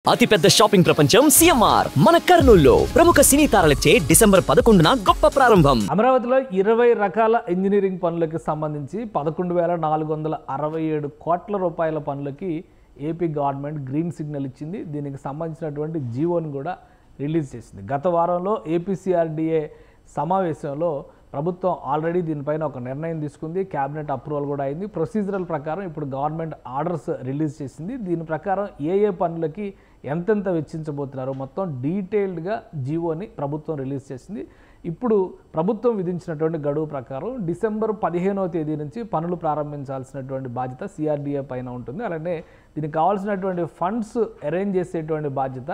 అతిపెద్ద షాపింగ్ ప్రపంచం సిఎంఆర్ మన కర్నూలులో ప్రముఖ సినీ తారలచే డిసెంబర్ 11న గొప్ప ప్రారంభం. అమరావతిలో 20 రకాల ఇంజనీరింగ్ పనులకి సంబంధించి 11,467 కోట్ల రూపాయల పనులకి ఏపీ గవర్నమెంట్ గ్రీన్ సిగ్నల్ ఇచ్చింది. దీనికి సంబంధించినటువంటి జీవోని కూడా రిలీజ్ చేసింది. గత వారంలో ఏపీసీఆర్డీఏ సమావేశంలో ప్రభుత్వం ఆల్రెడీ దీనిపైన ఒక నిర్ణయం తీసుకుంది. క్యాబినెట్ అప్రూవల్ కూడా అయింది. ప్రొసీజరల్ ప్రకారం ఇప్పుడు గవర్నమెంట్ ఆర్డర్స్ రిలీజ్ చేసింది. దీని ప్రకారం ఏ పనులకి ఎంతెంత వెచ్చించబోతున్నారో మొత్తం డీటెయిల్డ్గా జీవోని ప్రభుత్వం రిలీజ్ చేసింది. ఇప్పుడు ప్రభుత్వం విధించినటువంటి గడువు ప్రకారం డిసెంబర్ 15వ తేదీ నుంచి పనులు ప్రారంభించాల్సినటువంటి బాధ్యత సిఆర్డీఏ పైన ఉంటుంది. అలానే దీనికి కావాల్సినటువంటి ఫండ్స్ అరేంజ్ చేసేటువంటి బాధ్యత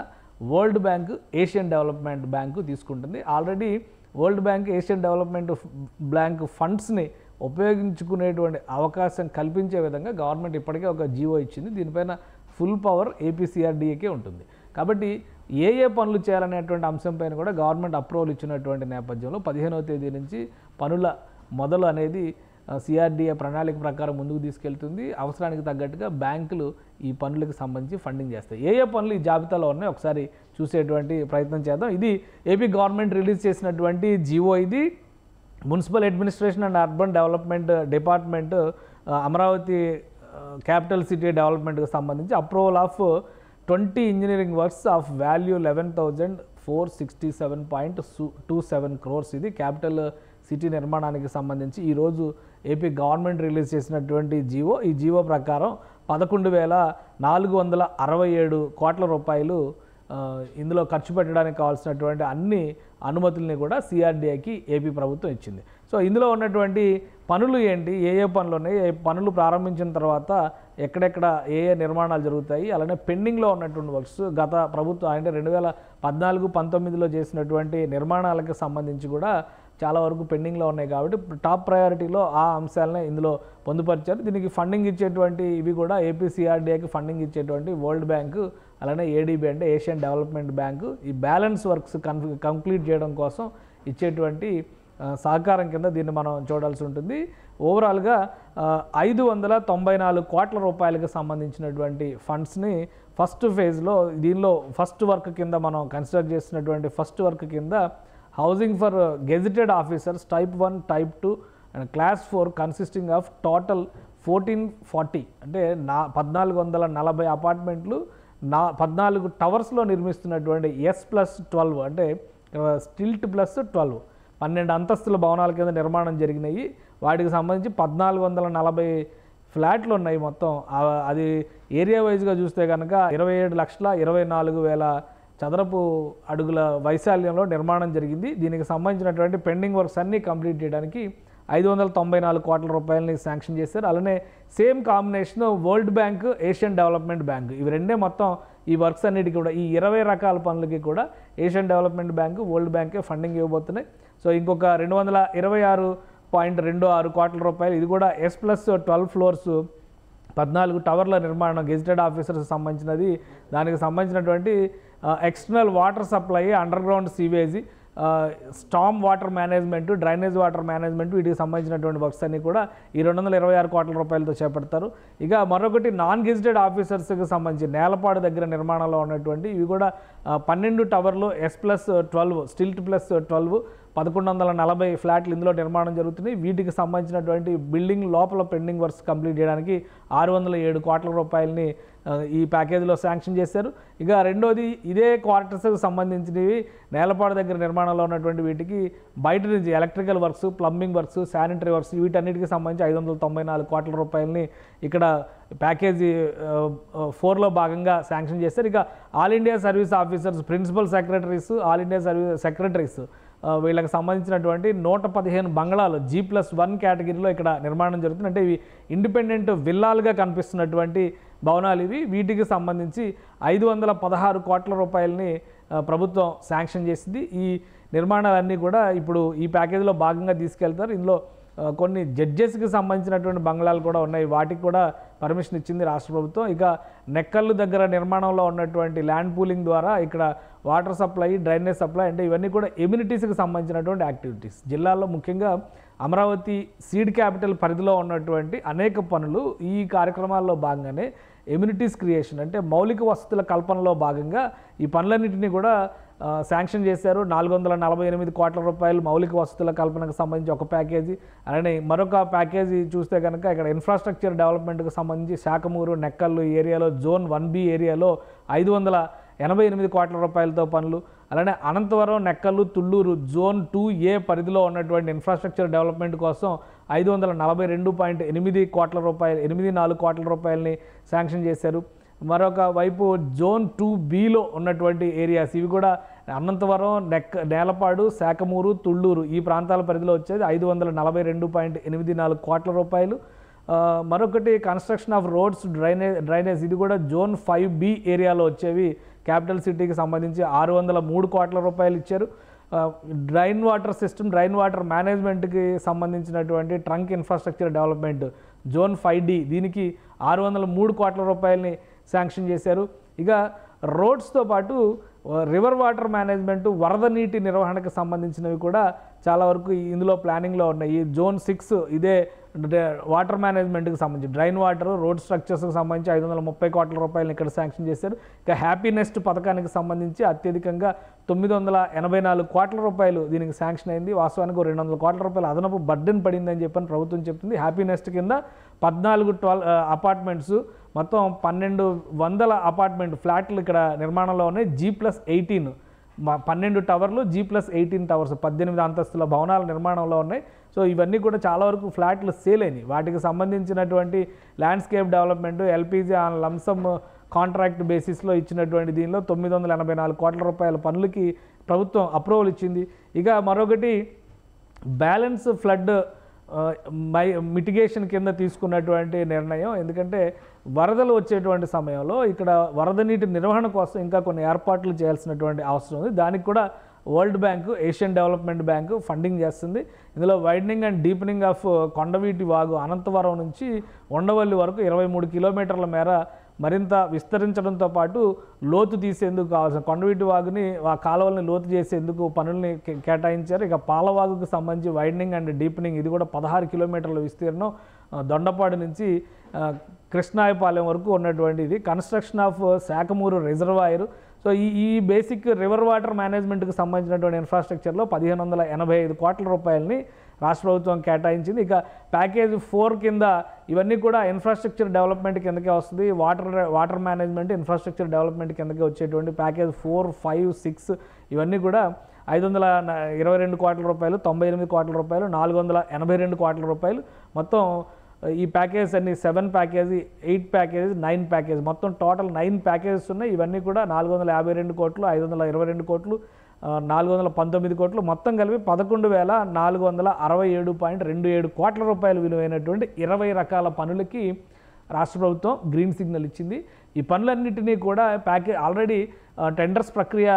World Bank, Asian Development Bank తీసుకుంటుంది. Already World Bank, Asian Development Bank ఫండ్స్ని ఉపయోగించుకునేటువంటి అవకాశం కల్పించే విధంగా గవర్నమెంట్ ఇప్పటికే ఒక జీవో ఇచ్చింది. దీనిపైన ఫుల్ పవర్ ఏపీసీఆర్డీఏకే ఉంటుంది. కాబట్టి ఏ పనులు చేయాలనేటువంటి అంశంపైన కూడా గవర్నమెంట్ అప్రూవల్ ఇచ్చినటువంటి నేపథ్యంలో 15వ తేదీ నుంచి పనుల మొదలు అనేది సిఆర్డీఏ ప్రణాళిక ప్రకారం ముందుకు తీసుకెళ్తుంది. అవసరానికి తగ్గట్టుగా బ్యాంకులు ఈ పనులకు సంబంధించి ఫండింగ్ చేస్తాయి. ఏ పనులు ఈ జాబితాలో ఉన్నాయో ఒకసారి చూసేటువంటి ప్రయత్నం చేద్దాం. ఇది ఏపీ గవర్నమెంట్ రిలీజ్ చేసినటువంటి జీవో. ఇది municipal administration and urban development department Amaravati capital city డెవలప్మెంట్కి సంబంధించి approval of 20 engineering works of value 11,467.27 crores. ఇది క్యాపిటల్ సిటీ నిర్మాణానికి సంబంధించి ఈరోజు ఏపీ గవర్నమెంట్ రిలీజ్ చేసినటువంటి జీవో. ఈ జీవో ప్రకారం 11,467 కోట్ల రూపాయలు ఇందులో ఖర్చు పెట్టడానికి కావాల్సినటువంటి అన్ని అనుమతుల్ని కూడా సిఆర్డీఏకి ఏపీ ప్రభుత్వం ఇచ్చింది. సో ఇందులో ఉన్నటువంటి పనులు ఏంటి, ఏ పనులు ఉన్నాయి, ఏ పనులు ప్రారంభించిన తర్వాత ఎక్కడెక్కడ ఏ నిర్మాణాలు జరుగుతాయి, అలానే పెండింగ్లో ఉన్నటువంటి వర్క్స్ గత ప్రభుత్వం అంటే 2014-19లో చేసినటువంటి నిర్మాణాలకు సంబంధించి కూడా చాలా వరకు పెండింగ్లో ఉన్నాయి. కాబట్టి టాప్ ప్రయారిటీలో ఆ అంశాలనే ఇందులో పొందుపరిచారు. దీనికి ఫండింగ్ ఇచ్చేటువంటి ఇవి కూడా ఏపీసీఆర్డీఏకి ఫండింగ్ ఇచ్చేటువంటి వరల్డ్ బ్యాంకు, అలానే ఏడీబీ అంటే ఏషియన్ డెవలప్మెంట్ బ్యాంకు ఈ బ్యాలెన్స్ వర్క్స్ కంప్లీట్ చేయడం కోసం ఇచ్చేటువంటి సహకారం కింద దీన్ని మనం చూడాల్సి ఉంటుంది. ఓవరాల్గా 594 కోట్ల రూపాయలకు సంబంధించినటువంటి ఫండ్స్ని ఫస్ట్ ఫేజ్లో దీనిలో ఫస్ట్ వర్క్ కింద మనం కన్సిడర్ చేసినటువంటి ఫస్ట్ వర్క్ కింద housing for gazetted officers type 1, type 2 and class 4 consisting of total 1440 అంటే 1440 అపార్ట్మెంట్లు 14 టవర్స్లో నిర్మిస్తున్నటువంటి S+12 అంటే స్టిల్ట్ ప్లస్ 12 12 అంతస్తుల భవనాల కింద నిర్మాణం జరిగినాయి. వాటికి సంబంధించి 1440 ఫ్లాట్లు ఉన్నాయి మొత్తం. అది ఏరియా వైజ్గా చూస్తే కనుక 27,24,000 చదరపు అడుగుల వైశాల్యంలో నిర్మాణం జరిగింది. దీనికి సంబంధించినటువంటి పెండింగ్ వర్క్స్ అన్నీ కంప్లీట్ చేయడానికి 594 కోట్ల రూపాయలని శాంక్షన్ చేశారు. అలానే same combination world Bank, Asian Development bank ఇవి రెండే మొత్తం ఈ వర్క్స్ అన్నిటికీ కూడా ఈ 20 రకాల పనులకి కూడా ఏషియన్ డెవలప్మెంట్ బ్యాంకు, వరల్డ్ బ్యాంకే ఫండింగ్ ఇవ్వబోతున్నాయి. సో ఇంకొక 226.26 కోట్ల రూపాయలు ఇది కూడా S+12 ఫ్లోర్స్ 14 టవర్ల నిర్మాణం గెజిటెడ్ ఆఫీసర్స్ సంబంధించినది. దానికి సంబంధించినటువంటి external water supply, under ground sewage, storm water management, drainage water management వీటికి సంబంధించినటువంటి వర్క్స్ అన్నీ కూడా ఈ 226 కోట్ల రూపాయలతో చేపడతారు. ఇక మరొకటి నాన్ గెజిటెడ్ ఆఫీసర్స్కి సంబంధించి నేలపాడు దగ్గర నిర్మాణంలో ఉన్నటువంటి ఇవి కూడా 12 టవర్లు S+12 స్టిల్ట్ ప్లస్ 12 1140 ఫ్లాట్లు ఇందులో నిర్మాణం జరుగుతుంది. వీటికి సంబంధించినటువంటి బిల్డింగ్ లోపల పెండింగ్ వర్క్స్ కంప్లీట్ చేయడానికి 607 కోట్ల రూపాయలని ఈ ప్యాకేజీలో శాంక్షన్ చేశారు. ఇక రెండోది ఇదే క్వార్టర్స్కి సంబంధించినవి నేలపాడు దగ్గర నిర్మాణంలో ఉన్నటువంటి వీటికి బయట నుంచి electrical works, plumbing works, sanitary works వీటన్నిటికి సంబంధించి 594 కోట్ల రూపాయలని ఇక్కడ ప్యాకేజీ 4లో భాగంగా శాంక్షన్ చేశారు. ఇక all India service officers, principal secretaries, all India service secretaries వీళ్ళకి సంబంధించినటువంటి 115 బంగ్లాలు G+1 కేటగిరీలో ఇక్కడ నిర్మాణం జరుగుతుంది. అంటే ఇవి ఇండిపెండెంట్ విల్లాలుగా కనిపిస్తున్నటువంటి భవనాలు ఇవి. వీటికి సంబంధించి 516 కోట్ల రూపాయలని ప్రభుత్వం శాంక్షన్ చేసింది. ఈ నిర్మాణాలన్నీ కూడా ఇప్పుడు ఈ ప్యాకేజీలో భాగంగా తీసుకెళ్తారు. ఇందులో కొన్ని జడ్జెస్కి సంబంధించినటువంటి బంగ్లాలు కూడా ఉన్నాయి. వాటికి కూడా పర్మిషన్ ఇచ్చింది రాష్ట్ర ప్రభుత్వం. ఇక నెక్కల్లు దగ్గర నిర్మాణంలో ఉన్నటువంటి ల్యాండ్ పూలింగ్ ద్వారా ఇక్కడ వాటర్ సప్లై, డ్రైనేజ్ సప్లై అంటే ఇవన్నీ కూడా ఎమ్యూనిటీస్కి సంబంధించినటువంటి యాక్టివిటీస్. జిల్లాలో ముఖ్యంగా అమరావతి సీడ్ క్యాపిటల్ పరిధిలో ఉన్నటువంటి అనేక పనులు ఈ కార్యక్రమాల్లో భాగంగానే ఎమ్యూనిటీస్ క్రియేషన్ అంటే మౌలిక వసతుల కల్పనలో భాగంగా ఈ పనులన్నింటినీ కూడా శాంక్షన్ చేశారు. 448 కోట్ల రూపాయలు మౌలిక వసతుల కల్పనకు సంబంధించి ఒక ప్యాకేజీ. అలానే మరొక ప్యాకేజీ చూస్తే కనుక ఇక్కడ ఇన్ఫ్రాస్ట్రక్చర్ డెవలప్మెంట్కి సంబంధించి శాఖమూరు, నెక్కల్లు ఏరియాలో జోన్ 1B ఏరియాలో 588 కోట్ల రూపాయలతో పనులు. అలానే అనంతవరం, నెక్కల్లు, తుళ్ళూరు జోన్ 2A పరిధిలో ఉన్నటువంటి ఇన్ఫ్రాస్ట్రక్చర్ డెవలప్మెంట్ కోసం 542.8 కోట్ల రూపాయలు 84 కోట్ల రూపాయలని శాంక్షన్ చేశారు. మరొక వైపు జోన్ 2Bలో ఉన్నటువంటి ఏరియాస్ ఇవి కూడా అనంతవరం, నేలపాడు, శాఖమూరు, తుళ్ళూరు ఈ ప్రాంతాల పరిధిలో వచ్చేది 542.84 కోట్ల రూపాయలు. మరొకటి కన్స్ట్రక్షన్ ఆఫ్ రోడ్స్, డ్రైనేజ్ ఇది కూడా జోన్ 5B ఏరియాలో వచ్చేవి క్యాపిటల్ సిటీకి సంబంధించి 603 కోట్ల రూపాయలు ఇచ్చారు. డ్రైన్ వాటర్ మేనేజ్మెంట్కి సంబంధించినటువంటి trunk infrastructure development zone 5D దీనికి 603 కోట్ల రూపాయలని శాంక్షన్ చేశారు. ఇక రోడ్స్తో పాటు రివర్ వాటర్ మేనేజ్మెంట్, వరద నీటి నిర్వహణకు సంబంధించినవి కూడా చాలా వరకు ఇందులో ప్లానింగ్లో ఉన్నాయి. ఈ జోన్ 6 ఇదే వాటర్ మేనేజ్మెంట్కి సంబంధించి డ్రైన్ వాటర్, రోడ్ స్ట్రక్చర్స్కి సంబంధించి 530 కోట్ల రూపాయలను ఇక్కడ శాంక్షన్ చేశారు. ఇక హ్యాపీ నెస్ట్ పథకానికి సంబంధించి అత్యధికంగా 984 కోట్ల రూపాయలు దీనికి శాంక్షన్ అయింది. వాస్తవానికి 200 కోట్ల రూపాయలు అదనపు బర్డెన్ పడిందని చెప్పని ప్రభుత్వం చెప్తుంది. హ్యాపీ నెస్ట్ కింద 14 అపార్ట్మెంట్స్ మొత్తం 1200 అపార్ట్మెంట్ ఫ్లాట్లు ఇక్కడ నిర్మాణంలో ఉన్నాయి. G+18 12 టవర్లు, G+18 టవర్స్ 18 అంతస్తుల భవనాల నిర్మాణంలో ఉన్నాయి. సో ఇవన్నీ కూడా చాలా వరకు ఫ్లాట్లు సేల్ అయినాయి. వాటికి సంబంధించినటువంటి landscape development, LPG on lumpsum contract బేసిస్లో ఇచ్చినటువంటి దీనిలో 984 కోట్ల రూపాయల పనులకి ప్రభుత్వం అప్రూవల్ ఇచ్చింది. ఇక మరొకటి బ్యాలెన్స్ ఫ్లడ్ మిటిగేషన్ కింద తీసుకున్నటువంటి నిర్ణయం. ఎందుకంటే వరదలు వచ్చేటువంటి సమయంలో ఇక్కడ వరద నీటి నిర్వహణ కోసం ఇంకా కొన్ని ఏర్పాట్లు చేయాల్సినటువంటి అవసరం ఉంది. దానికి కూడా world bank, Asian Development bank funding చేస్తుంది. ఇందులో widening and deepening of Kondaveeti Vagu Anantavaram నుంచి ఉండవల్లి వరకు 23 కిలోమీటర్ల మేర మరింత విస్తరించడంతో పాటు లోతు తీసేందుకు కావాల్సిన కొండవీటి వాగుని ఆ కాలువల్ని లోతు చేసేందుకు పనుల్ని కేటాయించారు. ఇక పాలవాగుకు సంబంధించి వైడనింగ్ అండ్ డీపెనింగ్ ఇది కూడా 16 కిలోమీటర్ల విస్తీర్ణం దొండపాడు నుంచి కృష్ణాయపాలెం వరకు ఉన్నటువంటి ఇది. Construction of Sakhamuru reservoir. So ఈ బేసిక్ రివర్ వాటర్ మేనేజ్మెంట్కి సంబంధించినటువంటి ఇన్ఫ్రాస్ట్రక్చర్లో 1585 కోట్ల రూపాయలని రాష్ట్ర ప్రభుత్వం కేటాయించింది. ఇక ప్యాకేజ్ 4 కింద ఇవన్నీ కూడా ఇన్ఫ్రాస్ట్రక్చర్ డెవలప్మెంట్ కిందకే వస్తుంది. వాటర్ మేనేజ్మెంట్, ఇన్ఫ్రాస్ట్రక్చర్ డెవలప్మెంట్ కిందకే వచ్చేటువంటి ప్యాకేజ్ 4, 5, 6 ఇవన్నీ కూడా 522 కోట్ల రూపాయలు, 98 కోట్ల రూపాయలు, 482 కోట్ల రూపాయలు మొత్తం. ఈ ప్యాకేజ్ అన్ని 7 ప్యాకేజీ, 8 ప్యాకేజీ, 9 ప్యాకేజ్ మొత్తం టోటల్ 9 ప్యాకేజెస్ ఉన్నాయి. ఇవన్నీ కూడా 452 కోట్లు, 522 కోట్లు, 419 కోట్లు మొత్తం కలిపి 11,467.27 కోట్ల రూపాయలు విలువైనటువంటి 20 రకాల పనులకి రాష్ట్ర ప్రభుత్వం గ్రీన్ సిగ్నల్ ఇచ్చింది. ఈ పనులన్నింటినీ కూడా ఆల్రెడీ టెండర్స్ ప్రక్రియ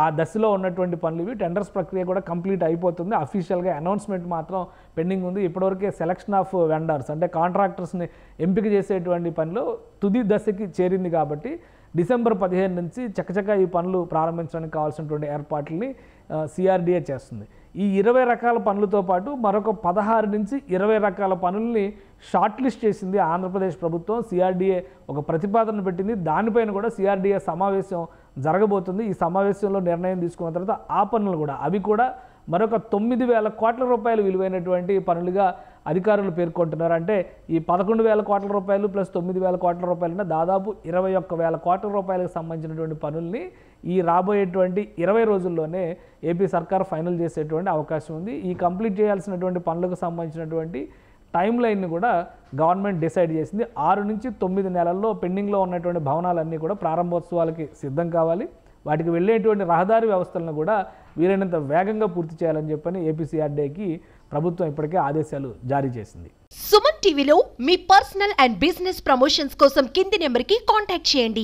ఆ దశలో ఉన్నటువంటి పనులు ఇవి. టెండర్స్ ప్రక్రియ కూడా కంప్లీట్ అయిపోతుంది. అఫీషియల్గా అనౌన్స్మెంట్ మాత్రం పెండింగ్ ఉంది. ఇప్పటివరకే సెలక్షన్ ఆఫ్ వెండర్స్ అంటే కాంట్రాక్టర్స్ని ఎంపిక చేసేటువంటి పనిలో తుది దశకి చేరింది. కాబట్టి డిసెంబర్ 15 నుంచి చకచక ఈ పనులు ప్రారంభించడానికి కావాల్సినటువంటి ఏర్పాట్లని CRDA చేస్తుంది. ఈ 20 రకాల పనులతో పాటు మరొక 16 నుంచి 20 రకాల పనుల్ని షార్ట్ లిస్ట్ చేసింది ఆంధ్రప్రదేశ్ ప్రభుత్వం. CRDA ఒక ప్రతిపాదన పెట్టింది. దానిపైన కూడా CRDA సమావేశం జరగబోతుంది. ఈ సమావేశంలో నిర్ణయం తీసుకున్న తర్వాత ఆ పనులు కూడా అవి కూడా మరొక 9,000 కోట్ల రూపాయలు విలువైనటువంటి పనులుగా అధికారులు పేర్కొంటున్నారు. అంటే ఈ 11,000 కోట్ల రూపాయలు ప్లస్ 9,000 కోట్ల రూపాయలన్న దాదాపు 21,000 కోట్ల రూపాయలకు సంబంధించినటువంటి పనుల్ని ఈ రాబోయేటువంటి 20 రోజుల్లోనే ఏపీ సర్కార్ ఫైనల్ చేసేటువంటి అవకాశం ఉంది. ఈ కంప్లీట్ చేయాల్సినటువంటి పనులకు సంబంధించినటువంటి టైం లైన్ని కూడా గవర్నమెంట్ డిసైడ్ చేసింది. 6 నుంచి 9 నెలల్లో పెండింగ్లో ఉన్నటువంటి భవనాలన్నీ కూడా ప్రారంభోత్సవాలకి సిద్ధం కావాలి. వాటికి వెళ్ళేటువంటి రహదారి వ్యవస్థలను కూడా వీలైనంత వేగంగా పూర్తి చేయాలని చెప్పని ఏపీ CRDAకి ప్రభుత్వం ఇప్పటికే ఆదేశాలు జారీ చేసింది. సుమన్ టీవీలో మీ పర్సనల్ అండ్ బిజినెస్ ప్రమోషన్స్ కోసం కింది నెంబర్కి కాంటాక్ట్ చేయండి.